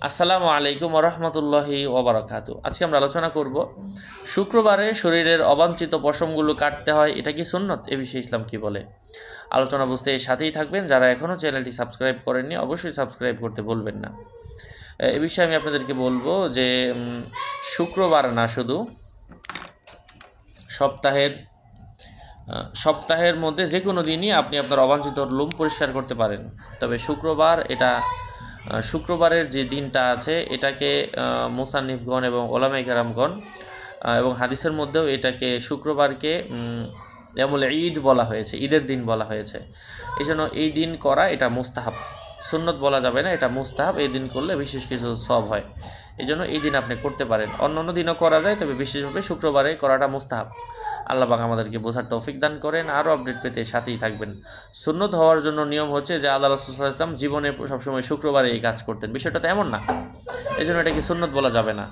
আসসালামু আলাইকুম ওয়া রাহমাতুল্লাহি ওয়া বারাকাতুহু। আজকে আমরা আলোচনা করব শুক্রবারে শরীরের অবাঞ্ছিত পশমগুলো কাটতে হয়, এটা কি সুন্নত? এ বিষয়ে ইসলাম কি বলে? আলোচনা বুঝতে এর সাথেই থাকবেন। যারা এখনও চ্যানেলটি সাবস্ক্রাইব করেননি অবশ্যই সাবস্ক্রাইব করতে ভুলবেন না। এ বিষয়ে আমি আপনাদেরকে বলবো যে শুক্রবার না, শুধু সপ্তাহের মধ্যে যে কোনো দিনই আপনি আপনার অবাঞ্ছিত লোম পরিষ্কার করতে পারেন। তবে শুক্রবারের যে দিনটা আছে এটাকে মুসান্নিফগণ এবং ওলামায়ে কেরামগণ এবং হাদিসের মধ্যেও এটাকে শুক্রবারকে এমন ঈদ বলা হয়েছে, ঈদের দিন বলা হয়েছে। এই জন্য এই দিন করা এটা মুস্তাহাব, সুন্নত বলা যাবে না, এটা মুস্তাহাব। এই দিন করলে বিশেষ কিছু সওয়াব হয়, এই জন্য এই দিন আপনি করতে পারেন। অন্য অন্য দিনও করা যায়, তবে বিশেষভাবে শুক্রবারে করাটা মুস্তাহাব। আল্লাহ পাক আমাদেরকে বোঝার তৌফিক দান করেন। আরও আপডেট পেতে সাথেই থাকবেন। সুন্নত হওয়ার জন্য নিয়ম হচ্ছে যে আল্লাহ রাসূল সাল্লাল্লাহু আলাইহি ওয়াসাল্লাম জীবনে সবসময় শুক্রবারে এই কাজ করতেন, বিষয়টা তো এমন না, এই জন্য এটাকে সুন্নত বলা যাবে না।